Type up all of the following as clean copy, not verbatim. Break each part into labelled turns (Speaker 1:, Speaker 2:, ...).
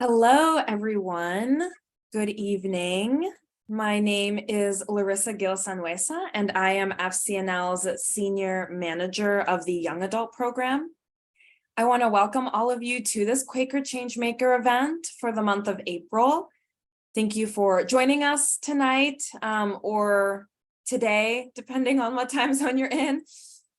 Speaker 1: Hello, everyone. Good evening. My name is Larissa Gil-Sanhueza, and I am FCNL's Senior Manager of the Young Adult Program. I want to welcome all of you to this Quaker Changemaker event for the month of April. Thank you for joining us tonight or today, depending on what time zone you're in.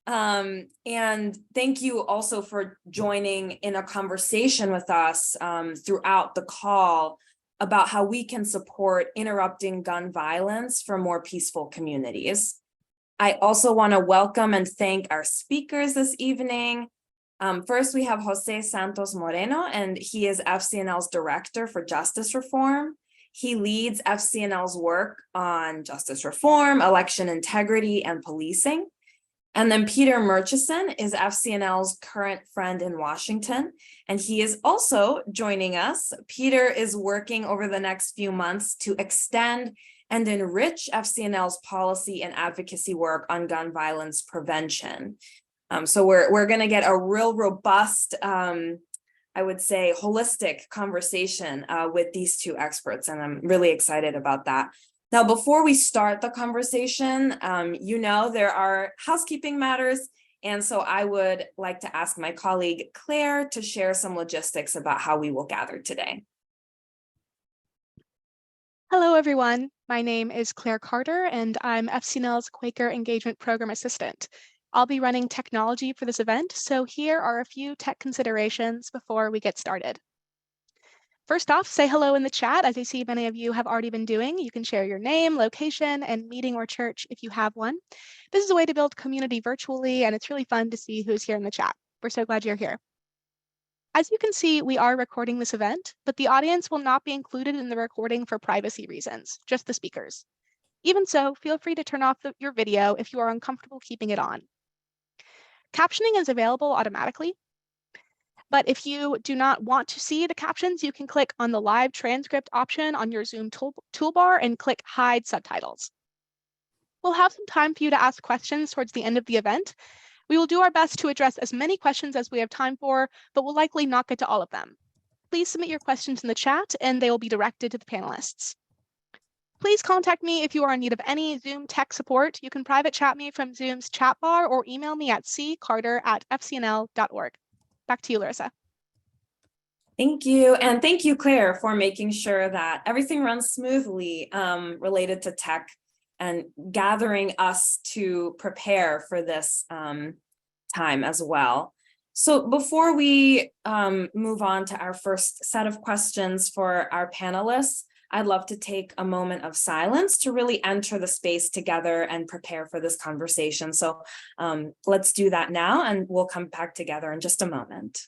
Speaker 1: And thank you also for joining in a conversation with us throughout the call about how we can support interrupting gun violence for more peaceful communities. I also want to welcome and thank our speakers this evening. First, we have José Santos Moreno, and he is FCNL's Director for Justice Reform. He leads FCNL's work on justice reform, election integrity, and policing. And then Peter Murchison is FCNL's current friend in Washington, and he is also joining us. Peter is working over the next few months to extend and enrich FCNL's policy and advocacy work on gun violence prevention. So we're going to get a real robust, I would say, holistic conversation with these two experts, and I'm really excited about that. Now, before we start the conversation, there are housekeeping matters, and so I would like to ask my colleague Claire to share some logistics about how we will gather today.
Speaker 2: Hello, everyone. My name is Claire Carter, and I'm FCNL's Quaker Engagement Program Assistant. I'll be running technology for this event, so here are a few tech considerations before we get started. First off, say hello in the chat, as I see many of you have already been doing. You can share your name, location, and meeting or church if you have one. This is a way to build community virtually, and it's really fun to see who's here in the chat. We're so glad you're here. As you can see, we are recording this event, but the audience will not be included in the recording for privacy reasons, just the speakers. Even so, feel free to turn off your video if you are uncomfortable keeping it on. Captioning is available automatically, but if you do not want to see the captions, you can click on the live transcript option on your Zoom toolbar and click Hide Subtitles. We'll have some time for you to ask questions towards the end of the event. We will do our best to address as many questions as we have time for, but we'll likely not get to all of them. Please submit your questions in the chat, and they will be directed to the panelists. Please contact me if you are in need of any Zoom tech support. You can private chat me from Zoom's chat bar or email me at ccarter@fcnl.org. Back to you, Larissa.
Speaker 1: Thank you. And thank you, Claire, for making sure that everything runs smoothly related to tech and gathering us to prepare for this time as well. So before we move on to our first set of questions for our panelists, I'd love to take a moment of silence to really enter the space together and prepare for this conversation. So let's do that now, and we'll come back together in just a moment.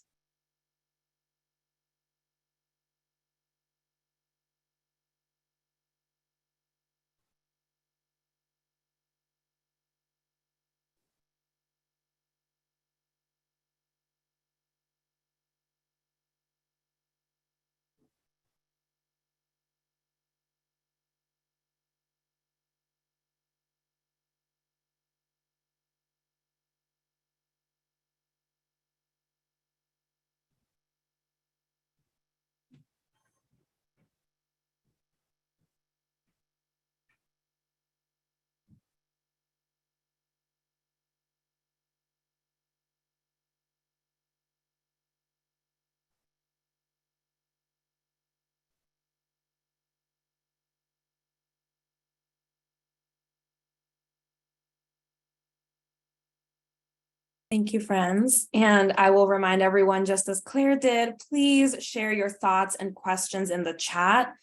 Speaker 1: Thank you, friends. And I will remind everyone, just as Claire did, please share your thoughts and questions in the chat.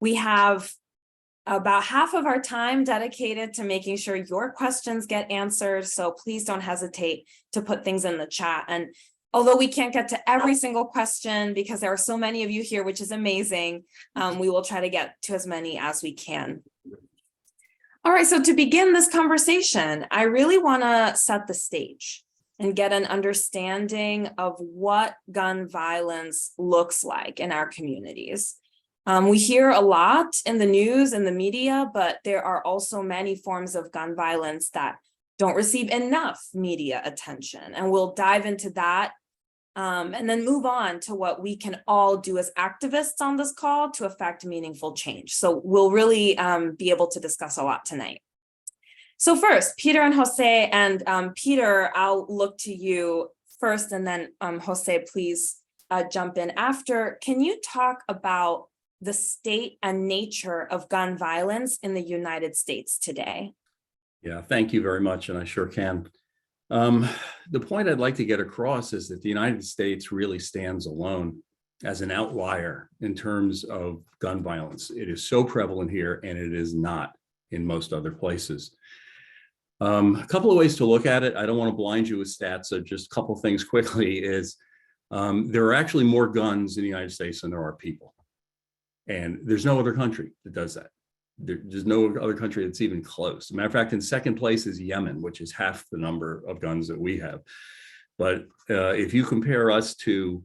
Speaker 1: We have about half of our time dedicated to making sure your questions get answered. So please don't hesitate to put things in the chat. And although we can't get to every single question because there are so many of you here, which is amazing, we will try to get to as many as we can. All right, so to begin this conversation, I really want to set the stage and get an understanding of what gun violence looks like in our communities. We hear a lot in the news and the media, but there are also many forms of gun violence that don't receive enough media attention. And we'll dive into that and then move on to what we can all do as activists on this call to affect meaningful change. So we'll really be able to discuss a lot tonight. So first, Peter and Jose, and Peter, I'll look to you first, and then Jose, please jump in after. Can you talk about the state and nature of gun violence in the United States today?
Speaker 3: Yeah, thank you very much, and I sure can. The point I'd like to get across is that the United States really stands alone as an outlier in terms of gun violence. It is so prevalent here, and it is not in most other places. A couple of ways to look at it. I don't want to blind you with stats, so just a couple of things quickly is there are actually more guns in the United States than there are people. And there's no other country that does that. There's no other country that's even close. As a matter of fact, in second place is Yemen, which is half the number of guns that we have. But if you compare us to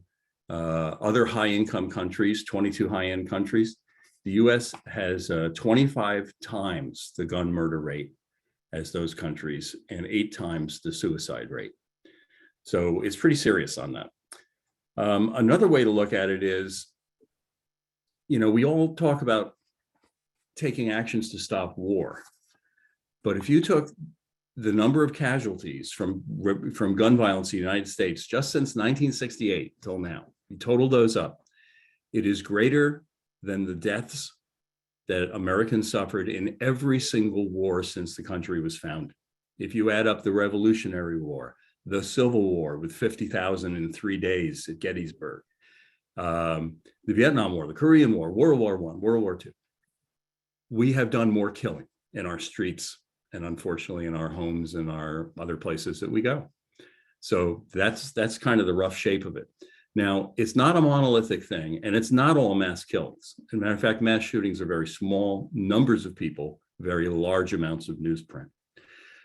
Speaker 3: other high-income countries, 22 high-end countries, the US has 25 times the gun murder rate as those countries and 8 times the suicide rate. So it's pretty serious on that. Another way to look at it is, you know, we all talk about taking actions to stop war. But if you took the number of casualties from gun violence in the United States just since 1968 till now, you total those up, it is greater than the deaths that Americans suffered in every single war since the country was founded. If you add up the Revolutionary War, the Civil War with 50,000 in 3 days at Gettysburg, the Vietnam War, the Korean War, World War I, World War II, we have done more killing in our streets and unfortunately in our homes and our other places that we go. So that's kind of the rough shape of it. Now, it's not a monolithic thing, and it's not all mass killings. As a matter of fact, mass shootings are very small numbers of people, very large amounts of newsprint.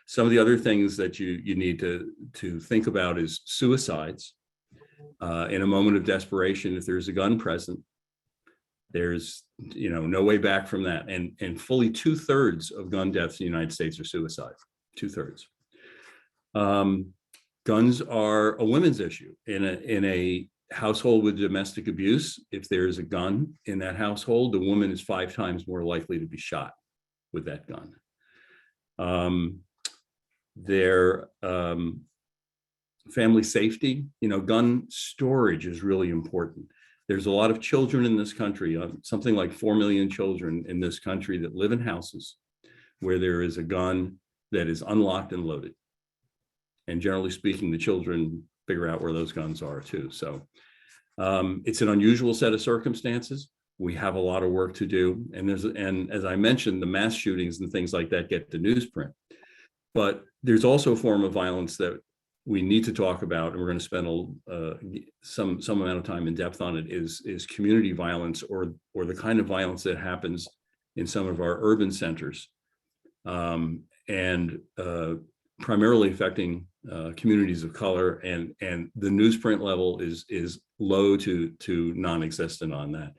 Speaker 3: Some of the other things that you need to think about is suicides. In a moment of desperation, if there's a gun present, there's no way back from that. And fully 2/3 of gun deaths in the United States are suicide, 2/3. Guns are a women's issue. In a household with domestic abuse, if there's a gun in that household, the woman is 5 times more likely to be shot with that gun. Family safety, gun storage is really important. There's a lot of children in this country, something like 4 million children in this country that live in houses where there is a gun that is unlocked and loaded. And generally speaking, the children figure out where those guns are too. So it's an unusual set of circumstances. We have a lot of work to do. And as I mentioned, the mass shootings and things like that get the newsprint. But there's also a form of violence that we need to talk about, and we're going to spend some amount of time in depth on it, is community violence, or the kind of violence that happens in some of our urban centers, and primarily affecting communities of color. And the newsprint level is low to non-existent on that.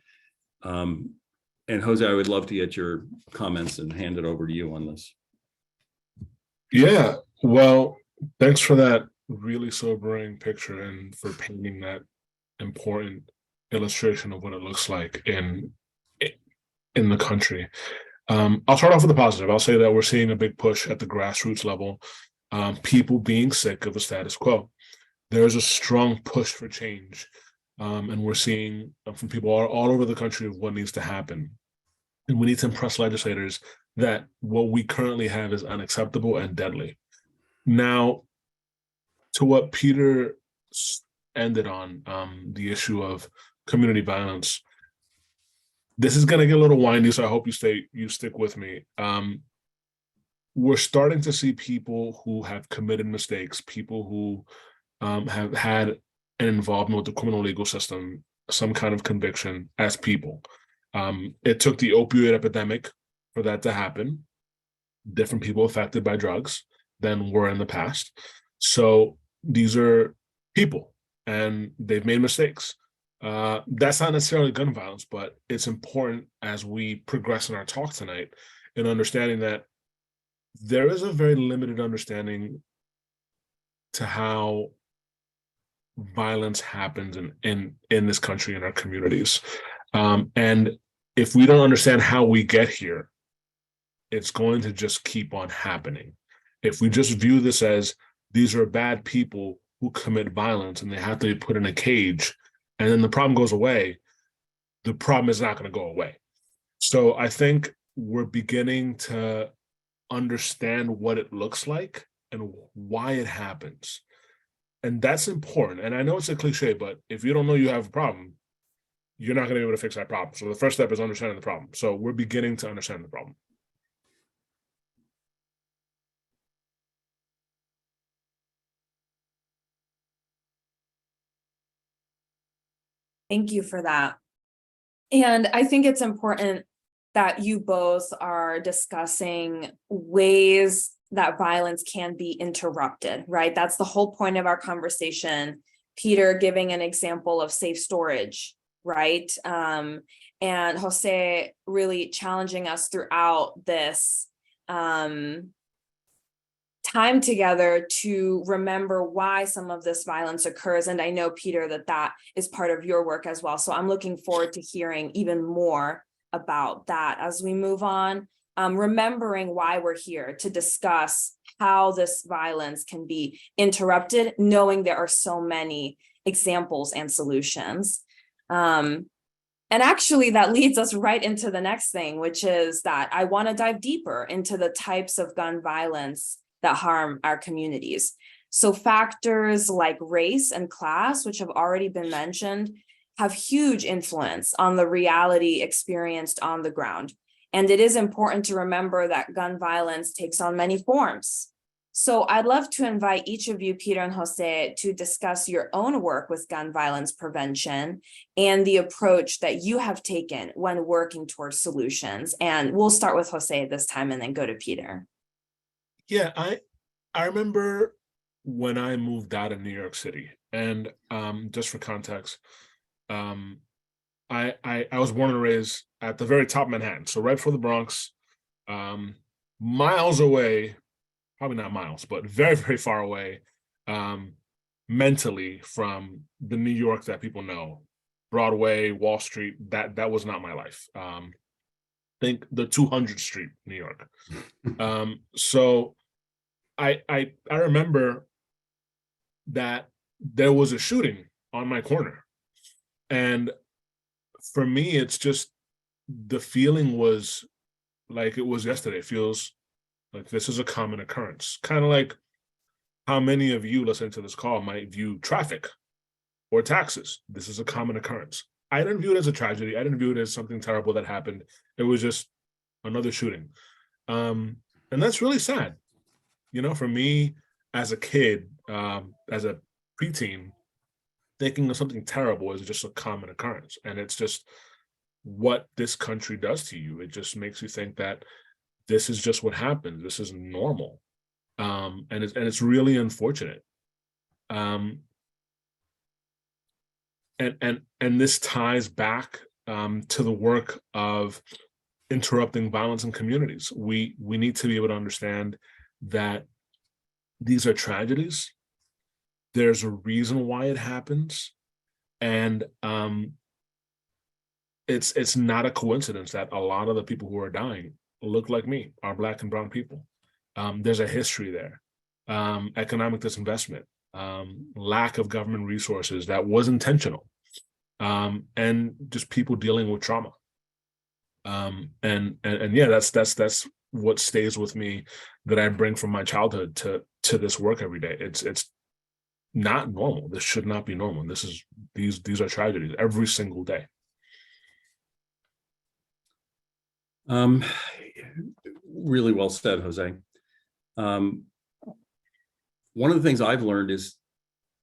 Speaker 3: And Jose, I would love to get your comments and hand it over to you on this.
Speaker 4: Yeah, well, thanks for that really sobering picture and for painting that important illustration of what it looks like in the country. I'll start off with the positive. I'll say that we're seeing a big push at the grassroots level, people being sick of the status quo. There's a strong push for change, and we're seeing from people all over the country of what needs to happen. And we need to impress legislators that what we currently have is unacceptable and deadly. Now, to what Peter ended on, the issue of community violence, this is going to get a little windy, so I hope you stick with me. We're starting to see people who have committed mistakes, people who have had an involvement with the criminal legal system, some kind of conviction as people. It took the opioid epidemic for that to happen. Different people affected by drugs than were in the past. So these are people, and they've made mistakes. That's not necessarily gun violence, but it's important as we progress in our talk tonight in understanding that there is a very limited understanding to how violence happens in this country, in our communities. And if we don't understand how we get here, it's going to just keep on happening. If we just view this as these are bad people who commit violence and they have to be put in a cage, and then the problem goes away, the problem is not going to go away. So I think we're beginning to understand what it looks like and why it happens. And that's important. And I know it's a cliche, but if you don't know you have a problem, you're not going to be able to fix that problem. So the first step is understanding the problem. So we're beginning to understand the problem.
Speaker 1: Thank you for that. And I think it's important that you both are discussing ways that violence can be interrupted, right? That's the whole point of our conversation. Peter giving an example of safe storage, right? And Jose really challenging us throughout this time together to remember why some of this violence occurs. And I know, Peter, that is part of your work as well. So I'm looking forward to hearing even more about that as we move on, remembering why we're here to discuss how this violence can be interrupted, knowing there are so many examples and solutions. And actually, that leads us right into the next thing, which is that I want to dive deeper into the types of gun violence that harm our communities. So factors like race and class, which have already been mentioned, have huge influence on the reality experienced on the ground. And it is important to remember that gun violence takes on many forms. So I'd love to invite each of you, Peter and Jose, to discuss your own work with gun violence prevention and the approach that you have taken when working towards solutions. And we'll start with Jose this time and then go to Peter.
Speaker 4: Yeah, I remember when I moved out of New York City, and just for context, I was born and raised at the very top of Manhattan, so right before the Bronx, miles away, probably not miles, but very, very far away, mentally from the New York that people know, Broadway, Wall Street. That was not my life. Think the 200th Street, New York. So I remember that there was a shooting on my corner. And for me, it's just the feeling was like it was yesterday. It feels like this is a common occurrence. Kind of like how many of you listening to this call might view traffic or taxes. This is a common occurrence. I didn't view it as a tragedy. I didn't view it as something terrible that happened. It was just another shooting. And that's really sad. You know, for me as a kid, as a preteen, thinking of something terrible is just a common occurrence. And it's just what this country does to you. It just makes you think that this is just what happens. This is normal. And it's really unfortunate. And this ties back to the work of interrupting violence in communities. We need to be able to understand that these are tragedies. There's a reason why it happens, and it's not a coincidence that a lot of the people who are dying look like me, are Black and brown people. There's a history there, economic disinvestment, lack of government resources that was intentional, and just people dealing with trauma. And yeah, that's what stays with me, that I bring from my childhood to this work every day. It's not normal. This should not be normal. These are tragedies every single day.
Speaker 3: Really well said, Jose. One of the things I've learned is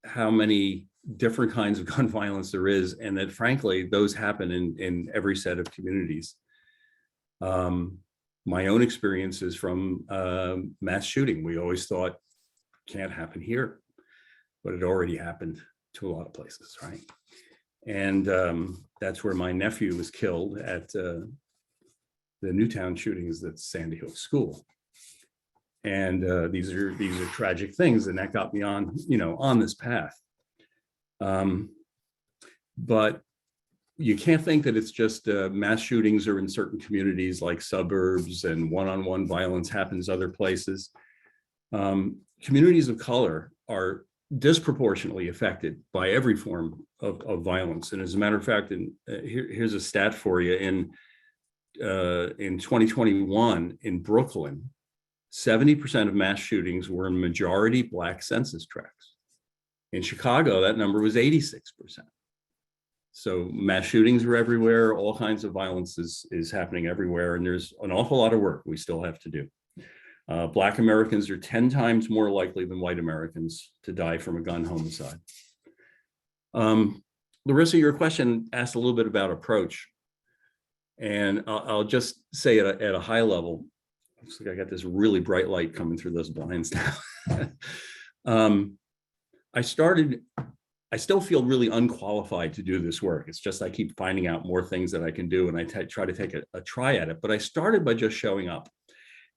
Speaker 3: how many different kinds of gun violence there is, and that frankly, those happen in every set of communities. My own experience is from mass shooting. We always thought can't happen here, but it already happened to a lot of places, right? And that's where my nephew was killed at the Newtown shootings at Sandy Hook School. And these are tragic things, and that got me on, on this path. But you can't think that it's just mass shootings are in certain communities like suburbs and one-on-one violence happens other places. Communities of color are disproportionately affected by every form of violence. And as a matter of fact, here's a stat for you. In 2021 in Brooklyn, 70% of mass shootings were in majority Black census tracts. In Chicago, that number was 86%. So mass shootings are everywhere. All kinds of violence is happening everywhere. And there's an awful lot of work we still have to do. Black Americans are 10 times more likely than white Americans to die from a gun homicide. Larissa, your question asked a little bit about approach. And I'll just say at a high level, looks like I got this really bright light coming through those blinds now. I still feel really unqualified to do this work. It's just I keep finding out more things that I can do, and I try to take a try at it. But I started by just showing up.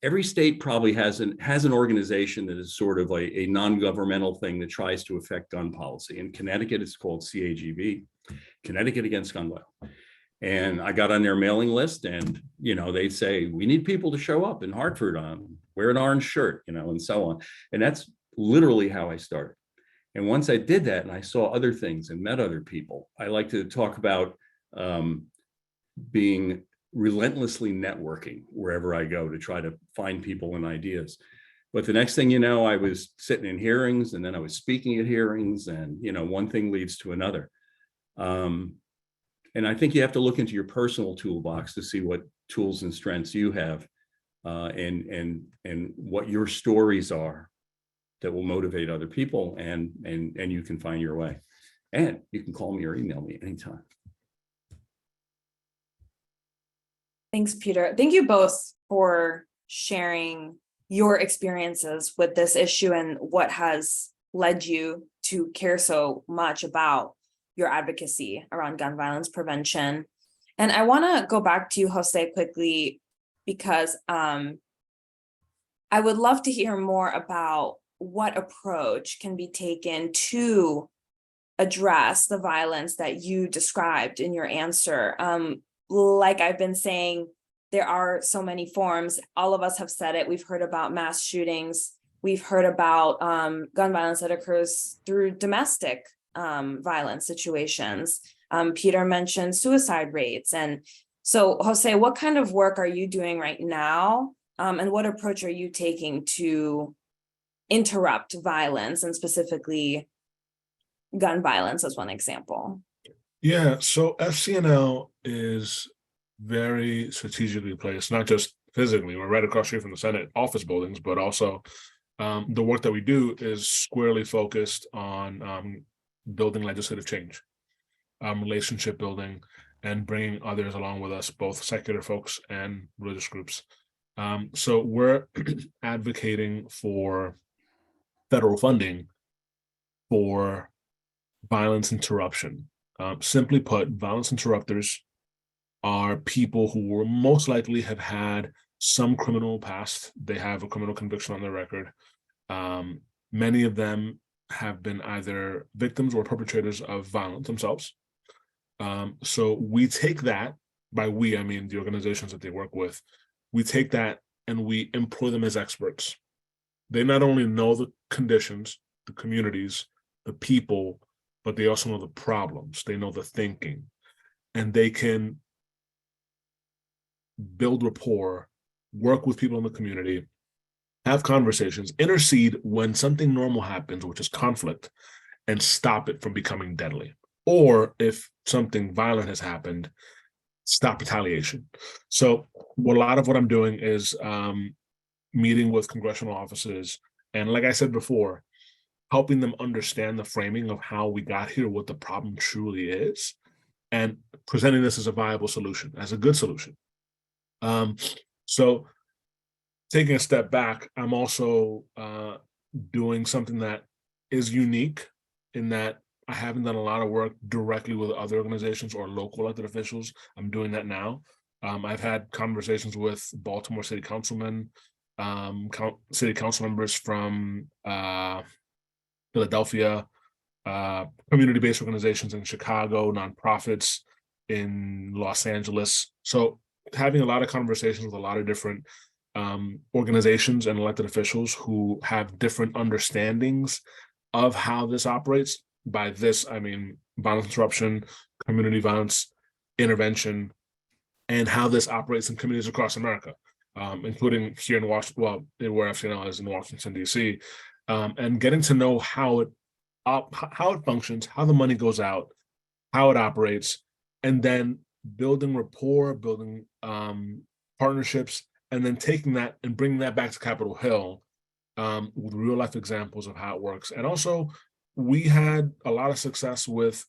Speaker 3: Every state probably has an organization that is sort of a non-governmental thing that tries to affect gun policy. In Connecticut, it's called CAGV, Connecticut Against Gun Violence. And I got on their mailing list, and they'd say, we need people to show up in Hartford, wear an orange shirt, and so on. And that's literally how I started. And once I did that and I saw other things and met other people, I like to talk about being relentlessly networking wherever I go to try to find people and ideas. But the next thing you know, I was sitting in hearings, and then I was speaking at hearings, and one thing leads to another. And I think you have to look into your personal toolbox to see what tools and strengths you have, and what your stories are that will motivate other people, and you can find your way. And you can call me or email me anytime.
Speaker 1: Thanks, Peter. Thank you both for sharing your experiences with this issue and what has led you to care so much about your advocacy around gun violence prevention. And I want to go back to you, Jose, quickly, because I would love to hear more about what approach can be taken to address the violence that you described in your answer. Like I've been saying, there are so many forms. All of us have said it. We've heard about mass shootings. We've heard about gun violence that occurs through domestic violence situations. Peter mentioned suicide rates. And so, Jose, what kind of work are you doing right now? And what approach are you taking to interrupt violence, and specifically gun violence as one example?
Speaker 4: Yeah, so FCNL is very strategically placed, not just physically. We're right across the street from the Senate office buildings, but also the work that we do is squarely focused on building legislative change, relationship building, and bringing others along with us, both secular folks and religious groups. So we're advocating for federal funding for violence interruption. Simply put, violence interrupters are people who will most likely have had some criminal past. They have a criminal conviction on their record. Many of them have been either victims or perpetrators of violence themselves. So we take that, by we, I mean the organizations that they work with, we take that and we employ them as experts. They not only know the conditions, the communities, the people, but they also know the problems. They know the thinking, and they can build rapport, work with people in the community, have conversations, intercede when something normal happens, which is conflict, and stop it from becoming deadly. Or if something violent has happened, stop retaliation. So a lot of what I'm doing is meeting with congressional offices, and like I said before, helping them understand the framing of how we got here, what the problem truly is, and presenting this as a viable solution, as a good solution. So taking a step back, I'm also doing something that is unique in that I haven't done a lot of work directly with other organizations or local elected officials. I'm doing that now. I've had conversations with Baltimore City Councilmen, city council members from Philadelphia, community-based organizations in Chicago, nonprofits in Los Angeles. So having a lot of conversations with a lot of different organizations and elected officials who have different understandings of how this operates. By this, I mean violence interruption, community violence intervention, and how this operates in communities across America, including here in Washington, well, where FCNL is in Washington, D.C., and getting to know how it functions, how the money goes out, how it operates, and then building rapport, building partnerships, and then taking that and bringing that back to Capitol Hill with real life examples of how it works. And also, we had a lot of success with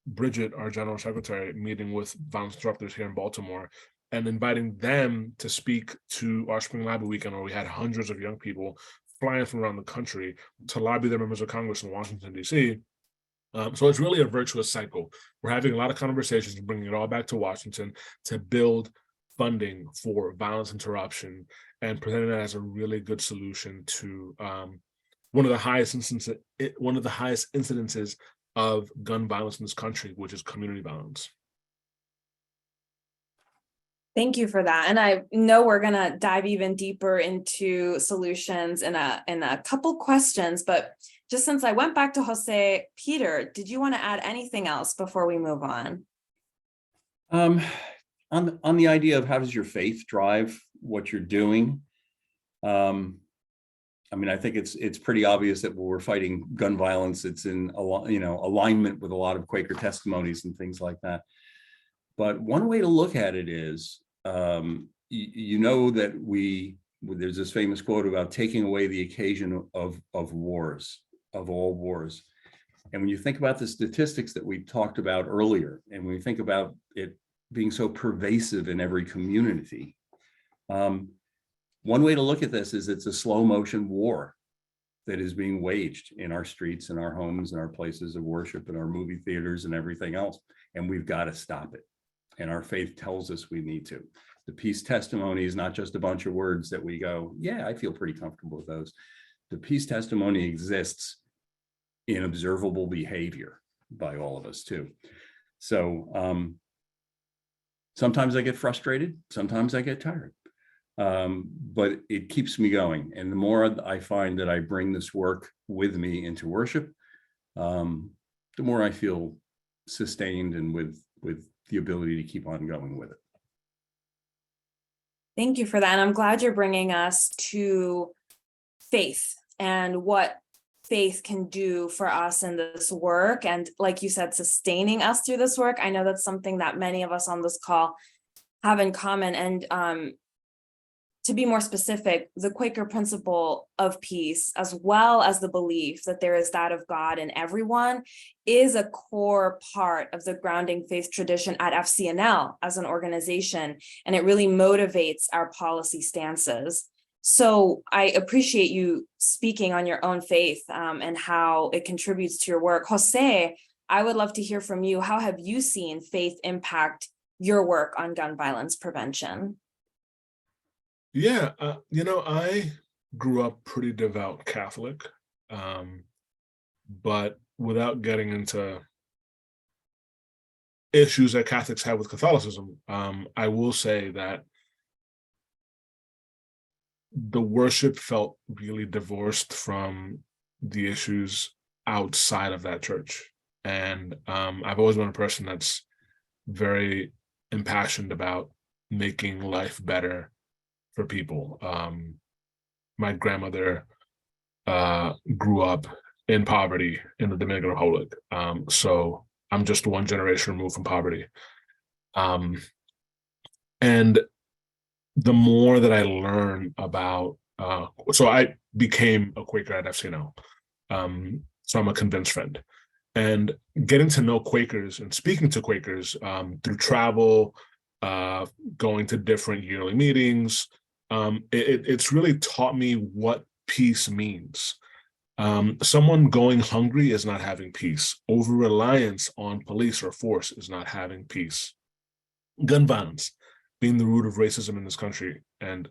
Speaker 4: Bridget, our general secretary, meeting with violence interrupters here in Baltimore and inviting them to speak to our Spring Lobby Weekend, where we had hundreds of young people flying from around the country to lobby their members of Congress in Washington, D.C. So it's really a virtuous cycle. We're having a lot of conversations and bringing it all back to Washington to build funding for violence interruption and presenting that as a really good solution to one of the highest incidences of gun violence in this country, which is community violence.
Speaker 1: Thank you for that. And I know we're going to dive even deeper into solutions in a couple questions, but just since I went back to Jose, Peter, did you want to add anything else before we move on?
Speaker 3: On the idea of how does your faith drive what you're doing? I mean, I think it's pretty obvious that when we're fighting gun violence, it's in alignment with a lot of Quaker testimonies and things like that. But one way to look at it is, you know that there's this famous quote about taking away the occasion of wars, of all wars. And when you think about the statistics that we talked about earlier, and when you think about it being so pervasive in every community, one way to look at this is it's a slow motion war that is being waged in our streets, in our homes, in our places of worship, in our movie theaters and everything else. And we've got to stop it. And our faith tells us we need to. The peace testimony is not just a bunch of words that we go, yeah, I feel pretty comfortable with those. The peace testimony exists in observable behavior by all of us too. So sometimes I get frustrated, sometimes I get tired. But it keeps me going. And the more I find that I bring this work with me into worship, the more I feel sustained and with the ability to keep on going with it.
Speaker 1: Thank you for that. And I'm glad you're bringing us to faith and what faith can do for us in this work. And like you said, sustaining us through this work. I know that's something that many of us on this call have in common. And to be more specific, the Quaker principle of peace, as well as the belief that there is that of God in everyone, is a core part of the grounding faith tradition at FCNL as an organization, and it really motivates our policy stances. So I appreciate you speaking on your own faith and how it contributes to your work. Jose, I would love to hear from you. How have you seen faith impact your work on gun violence prevention?
Speaker 4: Yeah, I grew up pretty devout Catholic, but without getting into issues that Catholics have with Catholicism, I will say that the worship felt really divorced from the issues outside of that church. And I've always been a person that's very impassioned about making life better for people. My grandmother grew up in poverty in the Dominican Republic. So I'm just one generation removed from poverty. And the more that I learn about, so I became a Quaker at FCNL. So I'm a convinced friend. And getting to know Quakers and speaking to Quakers through travel, going to different yearly meetings, it's really taught me what peace means. Someone going hungry is not having peace. Over-reliance on police or force is not having peace. Gun violence being the root of racism in this country, and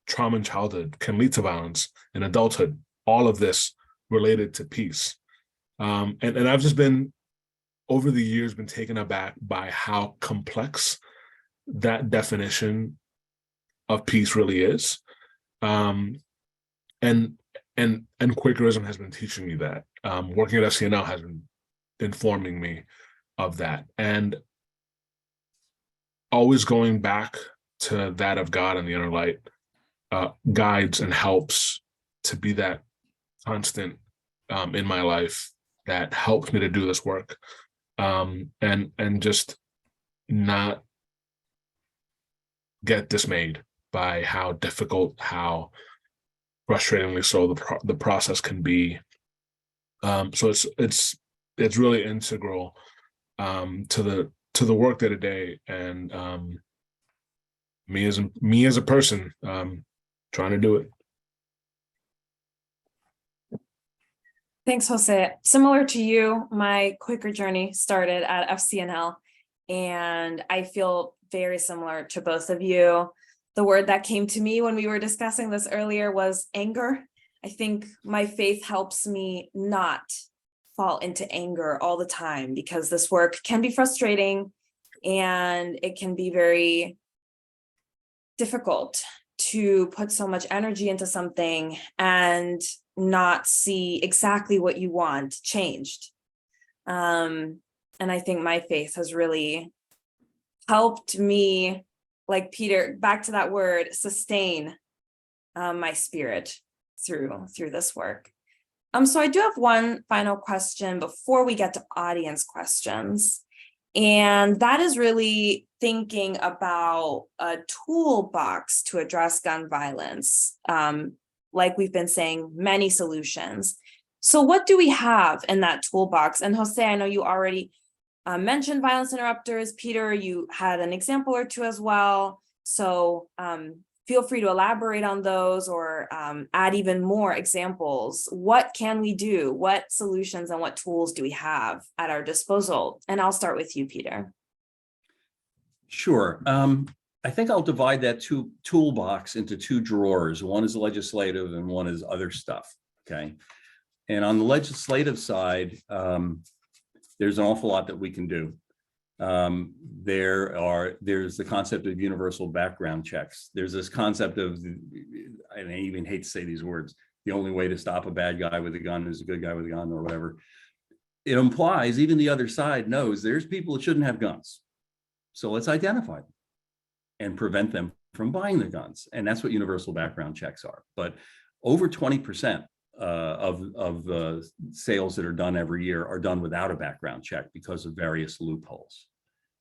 Speaker 4: trauma in childhood can lead to violence in adulthood. All of this related to peace. And I've just been, over the years, been taken aback by how complex that definition of peace really is. And Quakerism has been teaching me that. Working at FCNL has been informing me of that. And always going back to that of God and the inner light guides and helps to be that constant in my life that helps me to do this work, and just not get dismayed by how difficult, how frustratingly so the process can be. So it's really integral to the work day to day, and me as a person trying to do it.
Speaker 1: Thanks, Jose. Similar to you, my Quaker journey started at FCNL, and I feel very similar to both of you. The word that came to me when we were discussing this earlier was anger. I think my faith helps me not fall into anger all the time, because this work can be frustrating and it can be very difficult to put so much energy into something and not see exactly what you want changed. And I think my faith has really helped me, like Peter, back to that word, sustain my spirit through this work. So I do have one final question before we get to audience questions. And that is really thinking about a toolbox to address gun violence. Like we've been saying, many solutions. So what do we have in that toolbox? And Jose, I know you already mentioned violence interrupters. Peter, you had an example or two as well. So feel free to elaborate on those, or add even more examples. What can we do? What solutions and what tools do we have at our disposal? And I'll start with you, Peter.
Speaker 3: Sure. I think I'll divide that toolbox into two drawers. One is legislative and one is other stuff, okay? And on the legislative side, there's an awful lot that we can do. There's the concept of universal background checks. There's this concept of, and I even hate to say these words, the only way to stop a bad guy with a gun is a good guy with a gun, or whatever. It implies even the other side knows there's people that shouldn't have guns. So let's identify them and prevent them from buying the guns. And that's what universal background checks are. But over 20% of sales that are done every year are done without a background check because of various loopholes.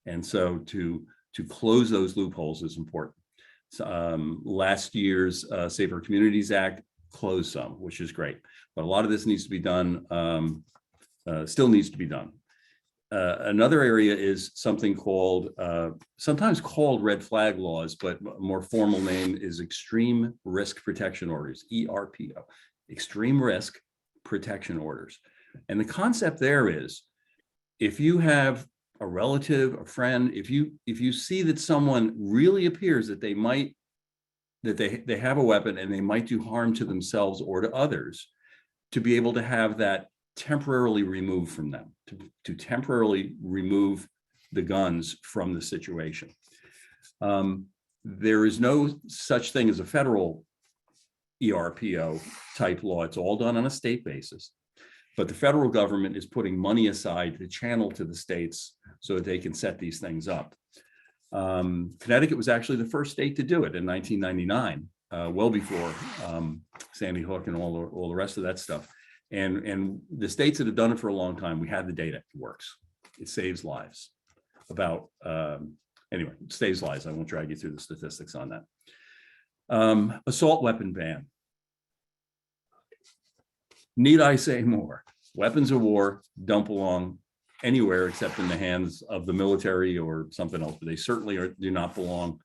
Speaker 3: And so to close those loopholes is important. So, last year's Safer Communities Act closed some, which is great. But a lot of this needs to be done, still needs to be done. Another area is something called, sometimes called red flag laws, but a more formal name is extreme risk protection orders, ERPO, extreme risk protection orders. And the concept there is, if you have a relative, a friend, if you see that someone really appears that they might, that they have a weapon and they might do harm to themselves or to others, to be able to have that temporarily removed from them, to temporarily remove the guns from the situation. There is no such thing as a federal ERPO type law. It's all done on a state basis. But the federal government is putting money aside to channel to the states so that they can set these things up. Connecticut was actually the first state to do it in 1999, well before Sandy Hook and all the rest of that stuff. And the states that have done it for a long time, we have the data, it works. It saves lives. Anyway, it saves lives. I won't drag you through the statistics on that. Assault weapon ban. Need I say more? Weapons of war don't belong anywhere except in the hands of the military or something else, but they certainly do not belong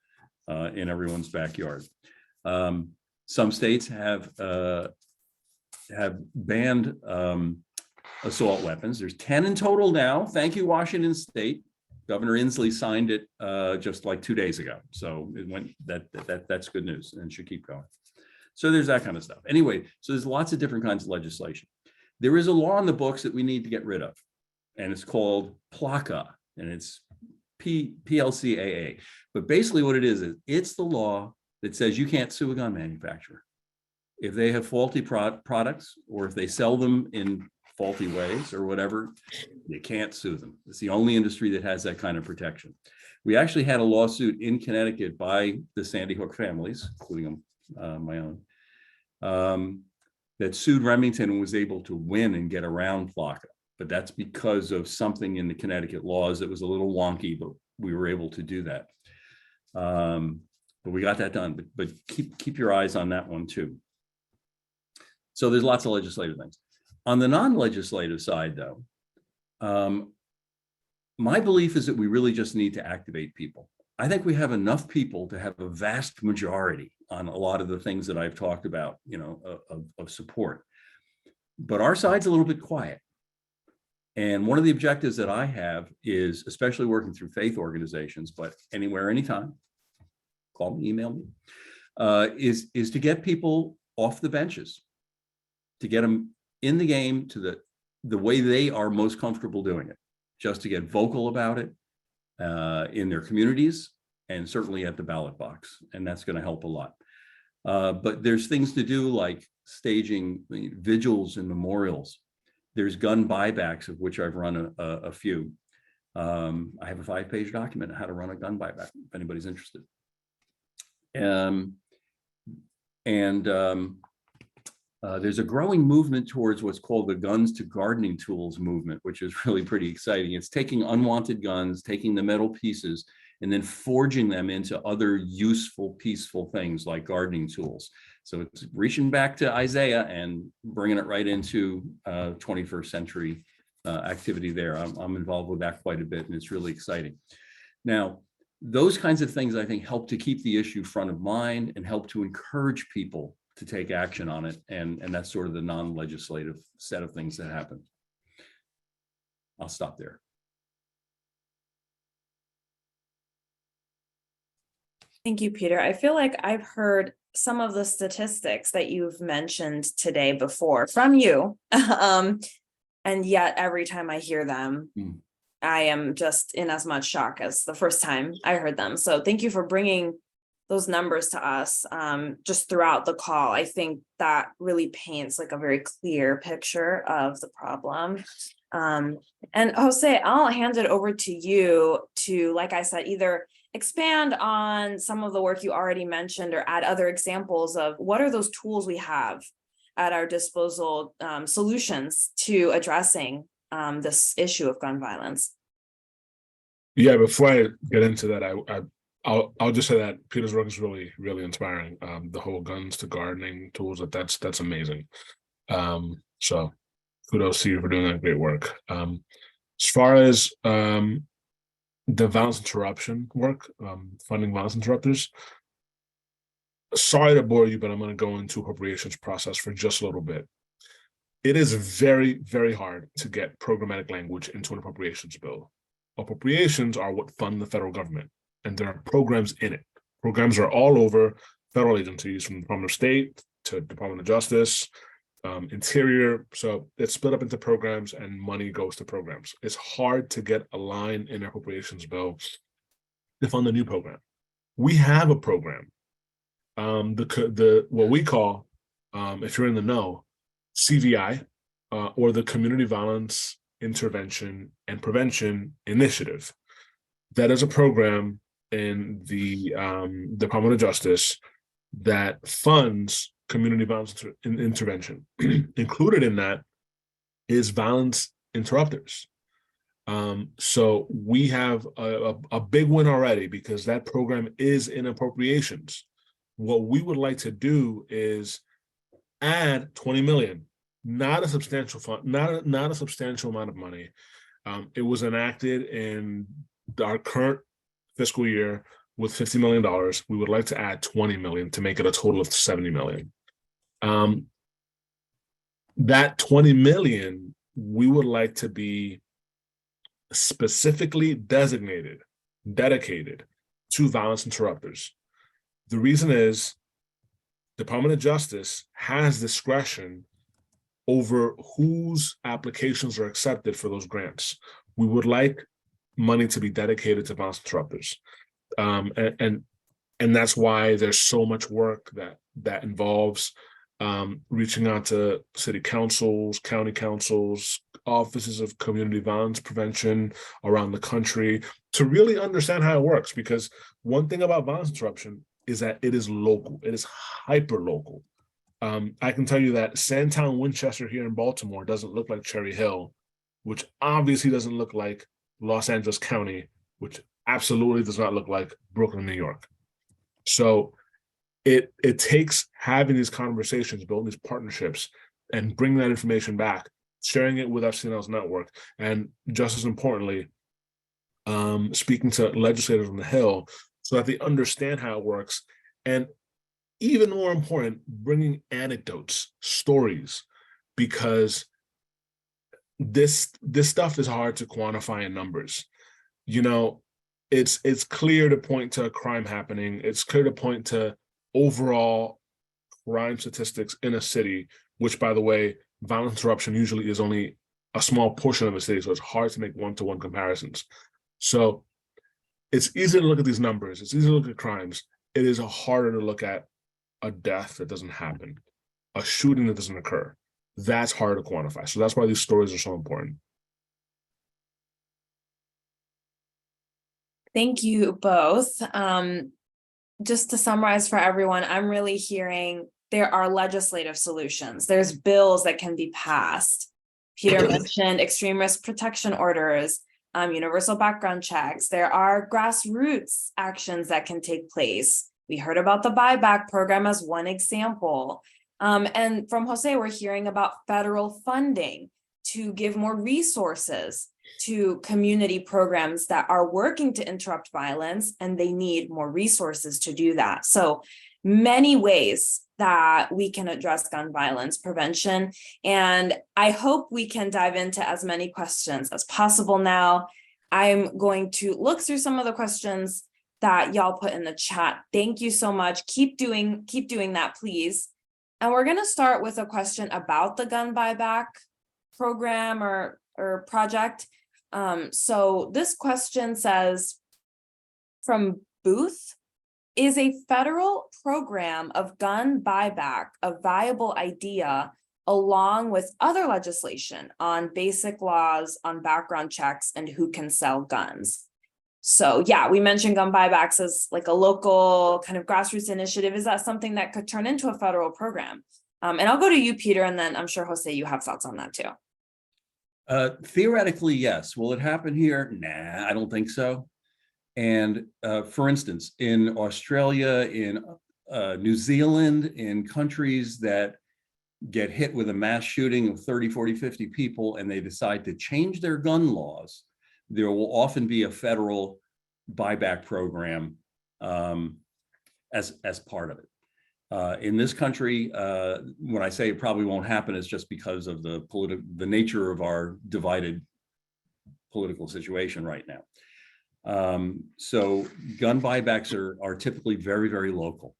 Speaker 3: in everyone's backyard. Some states have banned assault weapons. There's 10 in total now. Thank you, Washington State. Governor Inslee signed it just like 2 days ago. So it went, that's good news and should keep going. So there's that kind of stuff. Anyway, so there's lots of different kinds of legislation. There is a law in the books that we need to get rid of, and it's called PLCAA, and it's PLCAA. But basically what it is it's the law that says you can't sue a gun manufacturer if they have faulty products, or if they sell them in faulty ways or whatever. You can't sue them. It's the only industry that has that kind of protection. We actually had a lawsuit in Connecticut by the Sandy Hook families, including my own, that sued Remington and was able to win and get around PLCAA. But that's because of something in the Connecticut laws that was a little wonky, but we were able to do that. But we got that done. But keep your eyes on that one too. So there's lots of legislative things. On the non-legislative side, though, my belief is that we really just need to activate people. I think we have enough people to have a vast majority on a lot of the things that I've talked about, of support. But our side's a little bit quiet. And one of the objectives that I have is, especially working through faith organizations, but anywhere, anytime, call me, email me, is to get people off the benches, to get them in the game to the way they are most comfortable doing it, just to get vocal about it in their communities and certainly at the ballot box. And that's going to help a lot. But there's things to do like staging vigils and memorials. There's gun buybacks, of which I've run a few. I have a 5-page document on how to run a gun buyback, if anybody's interested. There's a growing movement towards what's called the guns to gardening tools movement, which is really pretty exciting. It's taking unwanted guns, taking the metal pieces, and then forging them into other useful, peaceful things like gardening tools. So it's reaching back to Isaiah and bringing it right into 21st century activity there. I'm involved with that quite a bit, and it's really exciting. Now, those kinds of things, I think, help to keep the issue front of mind and help to encourage people to take action on it. And that's sort of the non-legislative set of things that happen. I'll stop there.
Speaker 1: Thank you, Peter. I feel like I've heard some of the statistics that you've mentioned today before from you. And yet every time I hear them, I am just in as much shock as the first time I heard them. So thank you for bringing those numbers to us just throughout the call. I think that really paints like a very clear picture of the problem. And Jose, I'll hand it over to you to, like I said, either expand on some of the work you already mentioned or add other examples of what are those tools we have at our disposal, solutions to addressing this issue of gun violence.
Speaker 4: Yeah, before I get into that, I'll just say that Peter's work is really, really inspiring. The whole guns to gardening tools, that's amazing. So kudos to you for doing that great work. As far as the violence interruption work, funding violence interrupters, sorry to bore you, but I'm going to go into appropriations process for just a little bit. It is very, very hard to get programmatic language into an appropriations bill. Appropriations are what fund the federal government, and there are programs in it. Programs are all over federal agencies, from the Department of State to Department of Justice, Interior. So it's split up into programs and money goes to programs. It's hard to get a line in an appropriations bill to fund a new program. We have a program, what we call, if you're in the know, CVI, or the Community Violence Intervention and Prevention Initiative. That is a program in the Department of Justice that funds community violence intervention. Included in that is violence interrupters. So we have a big win already because that program is in appropriations. What we would like to do is add 20 million, not a substantial fund, not a substantial amount of money. It was enacted in our current fiscal year with $50 million. We would like to add 20 million to make it a total of 70 million. That 20 million, we would like to be specifically dedicated to violence interrupters. The reason is Department of Justice has discretion over whose applications are accepted for those grants. We would like money to be dedicated to violence interrupters. And that's why there's so much work that involves reaching out to city councils, county councils, offices of community violence prevention around the country to really understand how it works. Because one thing about violence interruption is that it is local, it is hyper local. I can tell you that Sandtown Winchester here in Baltimore doesn't look like Cherry Hill, which obviously doesn't look like Los Angeles County, which absolutely does not look like Brooklyn, New York. So it takes having these conversations, building these partnerships, and bringing that information back, sharing it with FCNL's network, and just as importantly, speaking to legislators on the Hill so that they understand how it works, and even more important, bringing anecdotes, stories, because this stuff is hard to quantify in numbers. You know, it's clear to point to a crime happening. It's clear to point to overall crime statistics in a city, which, by the way, violence interruption usually is only a small portion of a city, so it's hard to make one-to-one comparisons. So it's easy to look at these numbers. It's easy to look at crimes. It is harder to look at a death that doesn't happen, a shooting that doesn't occur. That's hard to quantify. So that's why these stories are so important.
Speaker 1: Thank you both. Just to summarize for everyone, I'm really hearing there are legislative solutions. There's bills that can be passed. Peter mentioned extreme risk protection orders, universal background checks. There are grassroots actions that can take place. We heard about the buyback program as one example. And from Jose, we're hearing about federal funding to give more resources to community programs that are working to interrupt violence, and they need more resources to do that. So many ways that we can address gun violence prevention. And I hope we can dive into as many questions as possible now. I'm going to look through some of the questions that y'all put in the chat. Thank you so much. Keep doing that, please. And we're going to start with a question about the gun buyback program or project. So this question says, from Booth, is a federal program of gun buyback a viable idea along with other legislation on basic laws on background checks and who can sell guns? So yeah, we mentioned gun buybacks as like a local kind of grassroots initiative. Is that something that could turn into a federal program? And I'll go to you, Peter, and then I'm sure Jose, you have thoughts on that too.
Speaker 3: Theoretically, yes. Will it happen here? Nah, I don't think so. And for instance, in Australia, in New Zealand, in countries that get hit with a mass shooting of 30, 40, 50 people, and they decide to change their gun laws, there will often be a federal buyback program as part of it. In this country, when I say it probably won't happen, it's just because of the nature of our divided political situation right now. So gun buybacks are typically very, very local.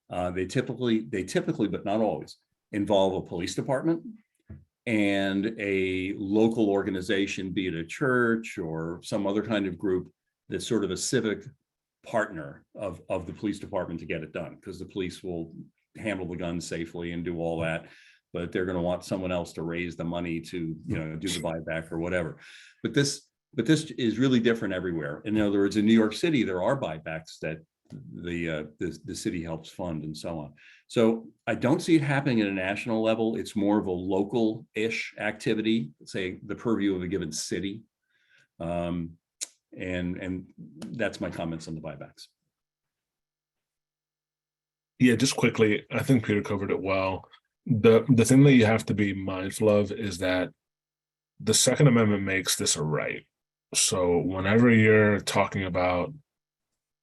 Speaker 3: They typically, but not always, involve a police department and a local organization, be it a church or some other kind of group that's sort of a civic partner of the police department to get it done, because the police will handle the guns safely and do all that, but they're going to want someone else to raise the money to, do the buyback or whatever. But this is really different everywhere. In other words, in New York City, there are buybacks that the city helps fund and so on. So I don't see it happening at a national level. It's more of a local-ish activity, say the purview of a given city. And that's my comments on the buybacks.
Speaker 4: Yeah, just quickly, I think Peter covered it well. The thing that you have to be mindful of is that the Second Amendment makes this a right. So whenever you're talking about,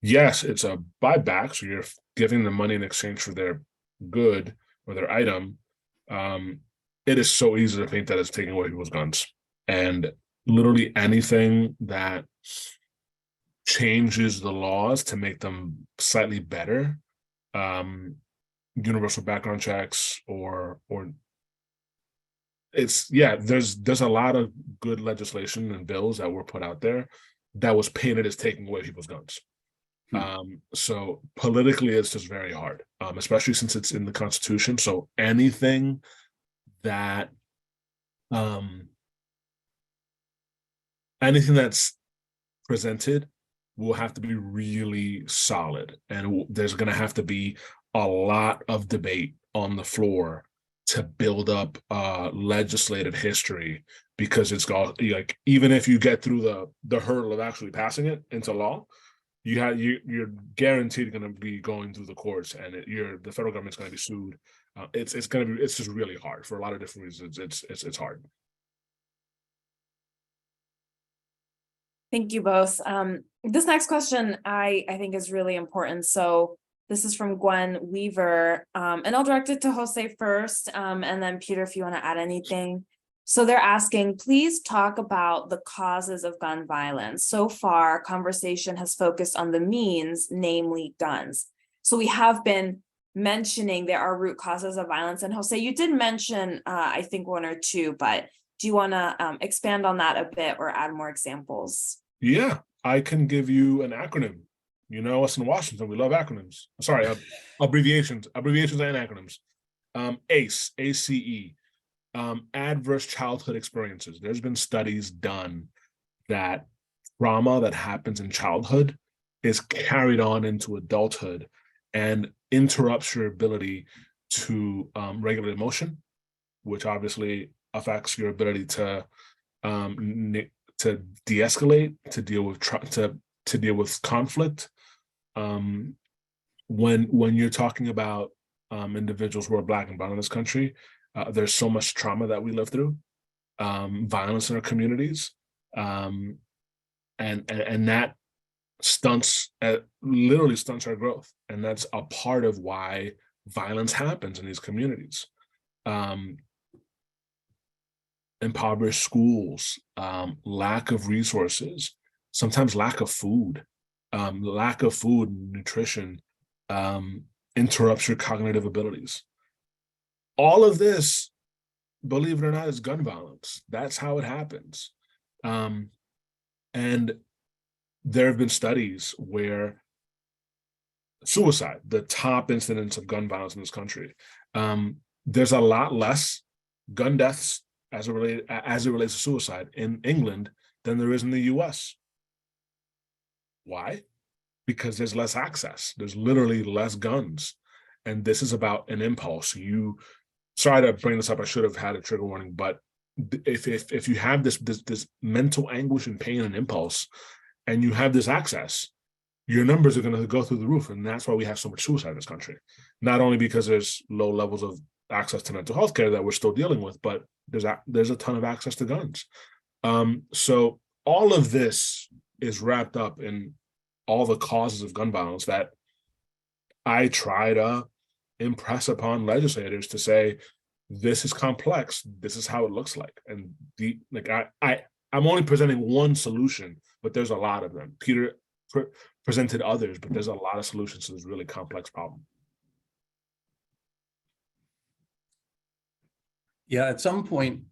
Speaker 4: yes, it's a buyback, so you're giving them money in exchange for their good or their item, it is so easy to paint that as taking away people's guns. And literally anything that changes the laws to make them slightly better, universal background checks or there's a lot of good legislation and bills that were put out there that was painted as taking away people's guns. So politically, it's just very hard, especially since it's in the Constitution. So anything that's presented will have to be really solid, and there's going to have to be a lot of debate on the floor to build up legislative history, because it's got, like, even if you get through the hurdle of actually passing it into law, you're guaranteed going to be going through the courts, and the federal government's going to be sued. It's just really hard for a lot of different reasons. It's hard.
Speaker 1: Thank you both. This next question I think is really important. So this is from Gwen Weaver, and I'll direct it to Jose first, and then Peter, if you want to add anything. So they're asking, please talk about the causes of gun violence. So far, conversation has focused on the means, namely guns. So we have been mentioning there are root causes of violence. And Jose, you did mention, I think, one or two, but do you want to expand on that a bit or add more examples?
Speaker 4: Yeah, I can give you an acronym. You know us in Washington, we love acronyms. Sorry, abbreviations and acronyms. ACE, ACE. Adverse childhood experiences. There's been studies done that trauma that happens in childhood is carried on into adulthood and interrupts your ability to regulate emotion, which obviously affects your ability to de-escalate, to deal with conflict. When you're talking about individuals who are Black and brown in this country, there's so much trauma that we live through, violence in our communities, and that literally stunts our growth, and that's a part of why violence happens in these communities. Impoverished schools, lack of resources, sometimes lack of food, nutrition, interrupts your cognitive abilities. All of this, believe it or not, is gun violence. That's how it happens. And there have been studies where suicide, the top incidence of gun violence in this country, there's a lot less gun deaths as it relates to suicide in England than there is in the US. Why? Because there's less access. There's literally less guns. And this is about an impulse. Sorry to bring this up, I should have had a trigger warning, but if you have this mental anguish and pain and impulse, and you have this access, your numbers are going to go through the roof. And that's why we have so much suicide in this country. Not only because there's low levels of access to mental health care that we're still dealing with, but there's a ton of access to guns. So all of this is wrapped up in all the causes of gun violence that I try to impress upon legislators to say, this is complex, this is how it looks like. And I'm only presenting one solution, but there's a lot of them. Peter presented others, but there's a lot of solutions to this really complex problem.
Speaker 3: Yeah, at some point,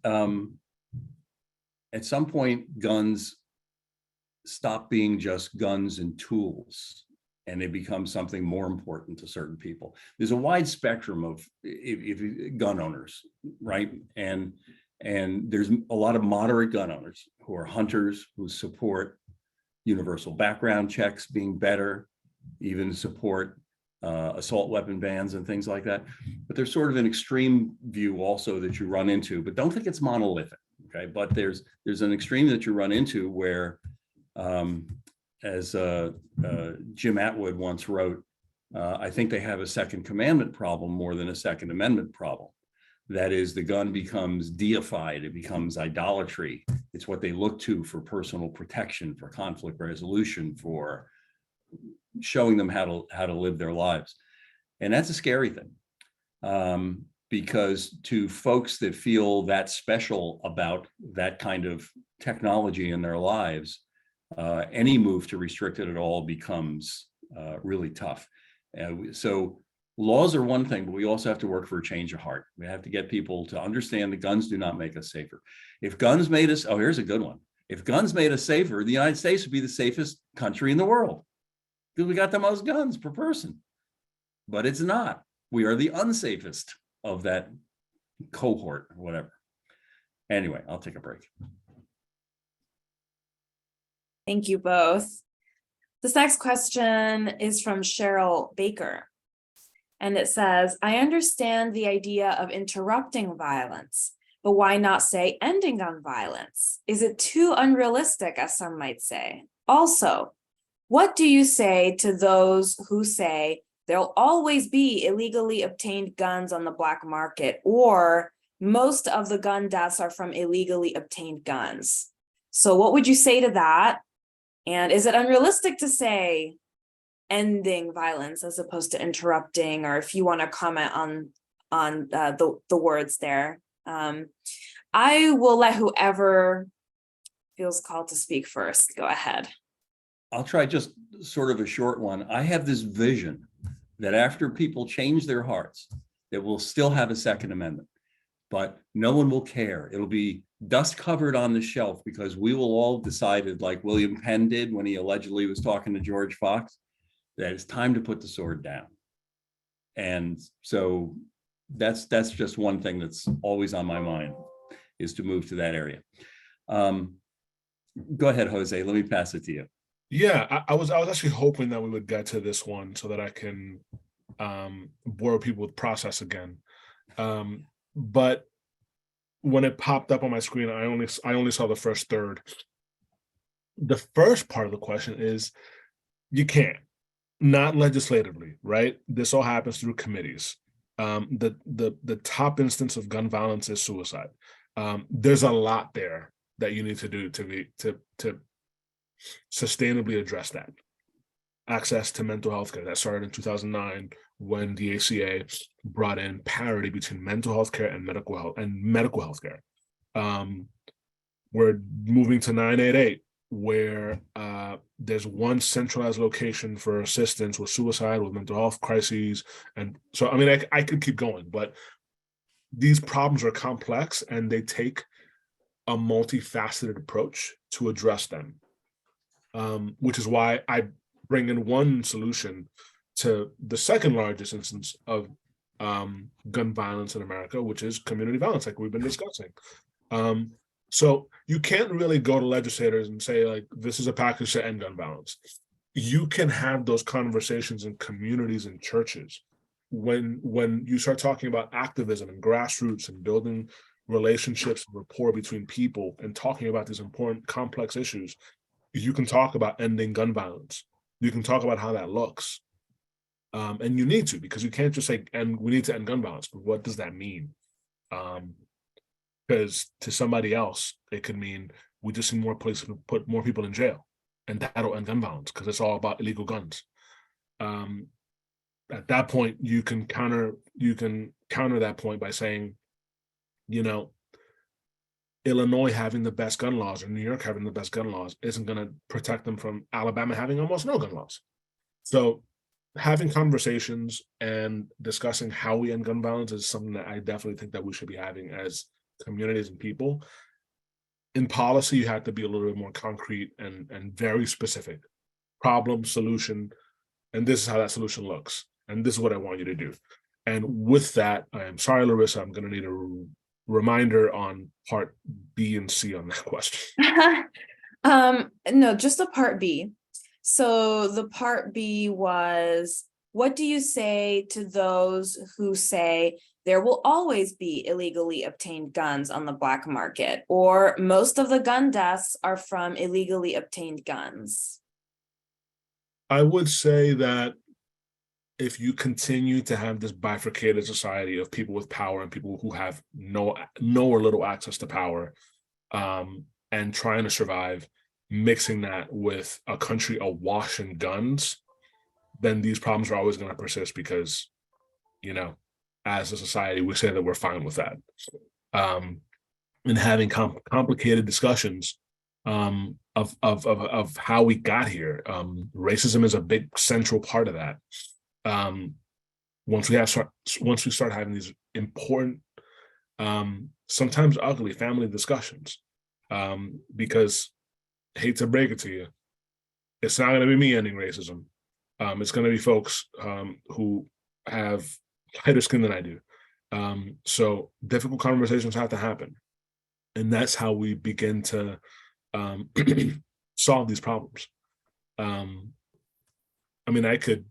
Speaker 3: guns stop being just guns and tools, and they become something more important to certain people. There's a wide spectrum of gun owners, right? And there's a lot of moderate gun owners who are hunters, who support universal background checks being better, even support assault weapon bans and things like that. But there's sort of an extreme view also that you run into, but don't think it's monolithic, okay? But there's an extreme that you run into where, as Jim Atwood once wrote, I think they have a Second Commandment problem more than a Second Amendment problem. That is, the gun becomes deified, it becomes idolatry. It's what they look to for personal protection, for conflict resolution, for showing them how to live their lives. And that's a scary thing, because to folks that feel that special about that kind of technology in their lives, any move to restrict it at all becomes really tough. So laws are one thing, but we also have to work for a change of heart. We have to get people to understand that guns do not make us safer. If guns made us, oh, here's a good one. If guns made us safer, the United States would be the safest country in the world because we got the most guns per person. But it's not. We are the unsafest of that cohort or whatever. Anyway, I'll take a break.
Speaker 1: Thank you both. This next question is from Cheryl Baker. And it says, I understand the idea of interrupting violence, but why not say ending gun violence? Is it too unrealistic, as some might say? Also, what do you say to those who say there'll always be illegally obtained guns on the black market, or most of the gun deaths are from illegally obtained guns? So what would you say to that? And is it unrealistic to say ending violence as opposed to interrupting, or if you want to comment on the words there? I will let whoever feels called to speak first go ahead.
Speaker 3: I'll try just sort of a short one. I have this vision that after people change their hearts, that we'll still have a Second Amendment, but no one will care. It'll be dust covered on the shelf because we will all have decided, like William Penn did when he allegedly was talking to George Fox, that it's time to put the sword down. And so that's just one thing that's always on my mind, is to move to that area. Go ahead, Jose, let me pass it to you.
Speaker 4: Yeah, I was actually hoping that we would get to this one so that I can bore people with process again. But when it popped up on my screen, I only saw the first third. The first part of the question is, you can't, not legislatively, right? This all happens through committees. The top instance of gun violence is suicide. There's a lot there that you need to do to sustainably address that. Access to mental health care, that started in 2009 when the ACA brought in parity between mental health care and medical health care. We're moving to 988, where there's one centralized location for assistance with suicide, with mental health crises. And so, I mean, I could keep going, but these problems are complex and they take a multifaceted approach to address them. Which is why I bring in one solution to the second largest instance of gun violence in America, which is community violence, like we've been discussing. So you can't really go to legislators and say, like, this is a package to end gun violence. You can have those conversations in communities and churches. When you start talking about activism and grassroots and building relationships and rapport between people and talking about these important, complex issues, you can talk about ending gun violence. You can talk about how that looks. And you need to, because you can't just say, and we need to end gun violence, but what does that mean? Because to somebody else, it could mean we just need more places to put more people in jail, and that'll end gun violence because it's all about illegal guns. At that point, you can counter that point by saying, you know, Illinois having the best gun laws or New York having the best gun laws isn't going to protect them from Alabama having almost no gun laws. So having conversations and discussing how we end gun violence is something that I definitely think that we should be having as communities and people. In policy, you have to be a little bit more concrete and very specific. Problem, solution, and this is how that solution looks. And this is what I want you to do. And with that, I'm sorry, Larissa, I'm going to need a reminder on part B and C on that question.
Speaker 1: No, just the part B. So the part B was, what do you say to those who say there will always be illegally obtained guns on the black market, or most of the gun deaths are from illegally obtained guns?
Speaker 4: I would say that if you continue to have this bifurcated society of people with power and people who have no or little access to power, and trying to survive, mixing that with a country awash in guns, then these problems are always going to persist because, you know, as a society, we say that we're fine with that. And having complicated discussions of how we got here. Racism is a big central part of that. once we start having these important, sometimes ugly family discussions, because hate to break it to you, it's not going to be me ending racism. It's going to be folks who have lighter skin than I do. So difficult conversations have to happen. And that's how we begin to solve these problems. I mean, I could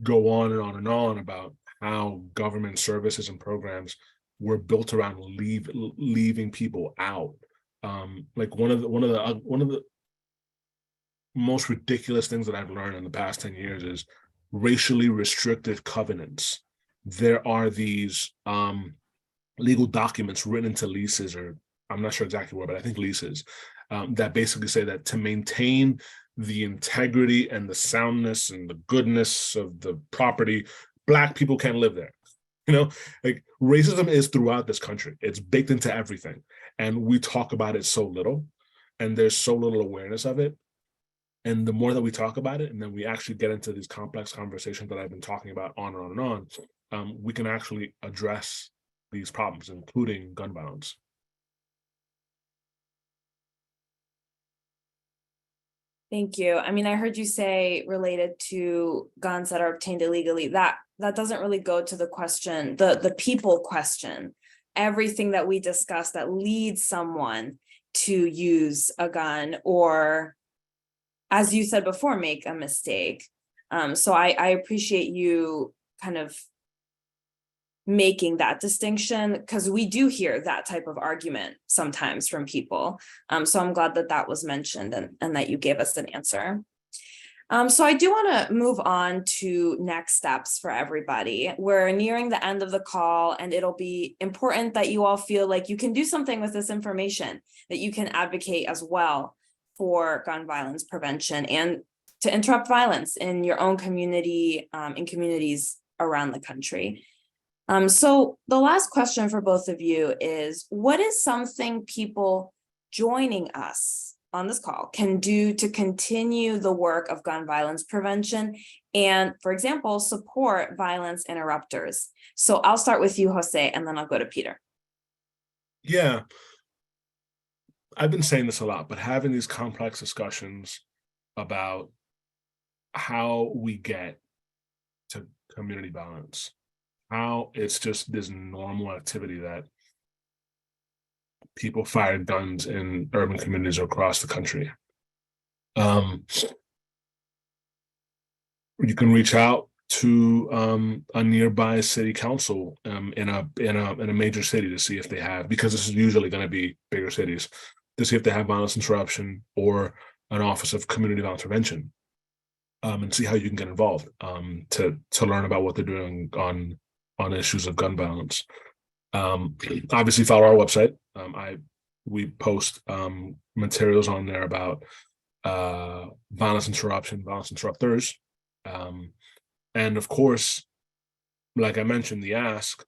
Speaker 4: go on and on and on about how government services and programs were built around leaving people out. Like one of the most ridiculous things that I've learned in the past 10 years is racially restricted covenants. There are these legal documents written into leases, or I'm not sure exactly what, but I think leases, that basically say that to maintain the integrity and the soundness and the goodness of the property, Black people can't live there. You know, like racism is throughout this country. It's baked into everything. And we talk about it so little, and there's so little awareness of it. And the more that we talk about it, and then we actually get into these complex conversations that I've been talking about on and on and on, we can actually address these problems, including gun violence.
Speaker 1: Thank you. I mean, I heard you say related to guns that are obtained illegally, that doesn't really go to the question, the people question. Everything that we discuss that leads someone to use a gun, or, as you said before, make a mistake. So I appreciate you kind of making that distinction, because we do hear that type of argument sometimes from people. So I'm glad that that was mentioned and that you gave us an answer. So I do want to move on to next steps for everybody. We're nearing the end of the call, and it'll be important that you all feel like you can do something with this information, that you can advocate as well for gun violence prevention and to interrupt violence in your own community, in communities around the country. So the last question for both of you is, what is something people joining us on this call can do to continue the work of gun violence prevention and, for example, support violence interrupters? So I'll start with you, Jose, and then I'll go to Peter.
Speaker 4: Yeah, I've been saying this a lot, but having these complex discussions about how we get to community violence, how it's just this normal activity that people fire guns in urban communities across the country. You can reach out to a nearby city council in a major city to see if they have, because this is usually going to be bigger cities, to see if they have violence interruption or an office of community violence prevention, and see how you can get involved to learn about what they're doing on issues of gun violence. Obviously follow our website. We post materials on there about violence interruption, violence interrupters. And of course, like I mentioned, the ask,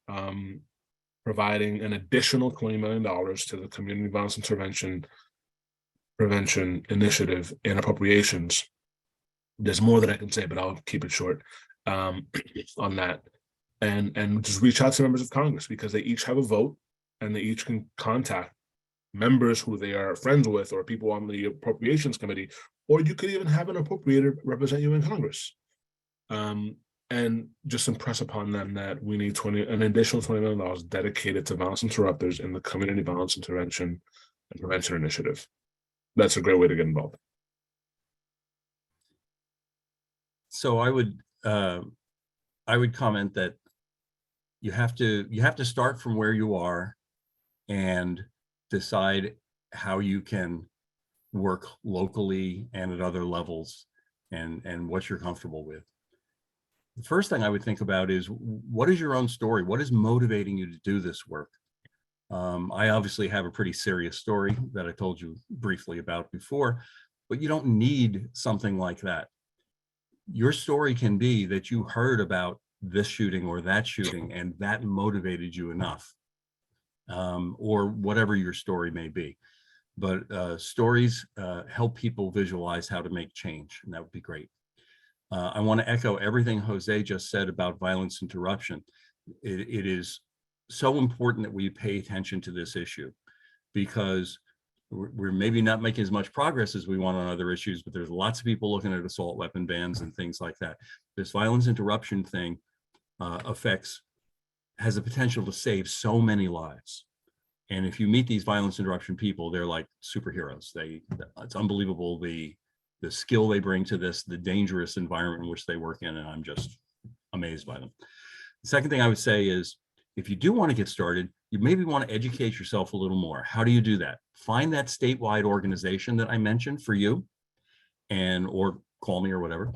Speaker 4: providing an additional $20 million to the Community Violence Intervention Prevention Initiative in appropriations. There's more that I can say, but I'll keep it short on that. And just reach out to members of Congress, because they each have a vote and they each can contact members who they are friends with or people on the appropriations committee, or you could even have an appropriator represent you in Congress. And just impress upon them that we need an additional $20 million dedicated to violence interrupters in the Community Violence Intervention and Prevention Initiative. That's a great way to get involved.
Speaker 3: So I would comment that you have to start from where you are and decide how you can work locally and at other levels, and what you're comfortable with. The first thing I would think about is, what is your own story? What is motivating you to do this work? I obviously have a pretty serious story that I told you briefly about before, but you don't need something like that. Your story can be that you heard about this shooting or that shooting, and that motivated you enough, or whatever your story may be. But stories help people visualize how to make change, and that would be great. I want to echo everything Jose just said about violence interruption. It is so important that we pay attention to this issue, because we're maybe not making as much progress as we want on other issues, but there's lots of people looking at assault weapon bans and things like that. This violence interruption thing has the potential to save so many lives. And if you meet these violence interruption people, they're like superheroes. It's unbelievable the skill they bring to this, the dangerous environment in which they work in, and I'm just amazed by them. The second thing I would say is, if you do want to get started, you maybe want to educate yourself a little more. How do you do that? Find that statewide organization that I mentioned for you, or call me or whatever.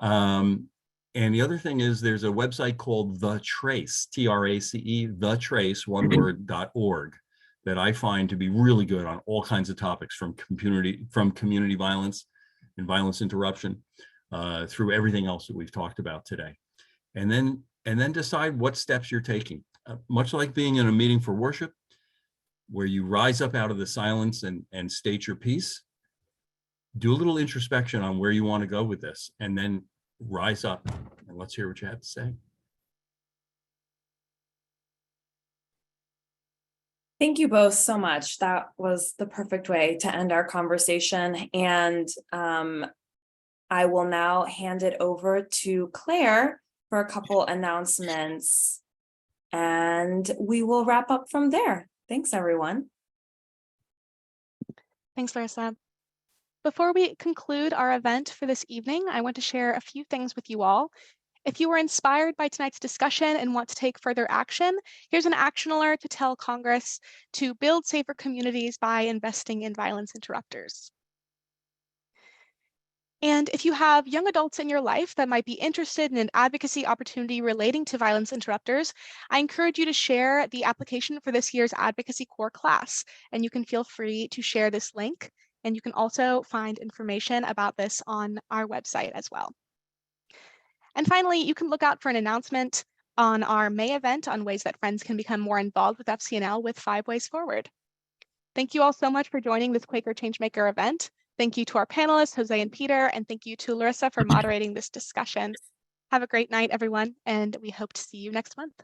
Speaker 3: And the other thing is, there's a website called The Trace, T-R-A-C-E, The Trace, one word, .org, that I find to be really good on all kinds of topics, from community violence and violence interruption through everything else that we've talked about today. And then decide what steps you're taking. Much like being in a meeting for worship, where you rise up out of the silence and state your piece, do a little introspection on where you want to go with this, and then rise up and let's hear what you have to say.
Speaker 1: Thank you both so much. That was the perfect way to end our conversation. And I will now hand it over to Claire for a couple announcements, and we will wrap up from there. Thanks, everyone.
Speaker 2: Thanks, Larissa. Before we conclude our event for this evening, I want to share a few things with you all. If you were inspired by tonight's discussion and want to take further action, here's an action alert to tell Congress to build safer communities by investing in violence interrupters. And if you have young adults in your life that might be interested in an advocacy opportunity relating to violence interrupters, I encourage you to share the application for this year's advocacy core class, and you can feel free to share this link. And you can also find information about this on our website as well. And finally, you can look out for an announcement on our May event on ways that friends can become more involved with FCNL with 5 ways forward. Thank you all so much for joining this Quaker Changemaker event. Thank you to our panelists, Jose and Peter, and thank you to Larissa for moderating this discussion. Have a great night, everyone, and we hope to see you next month.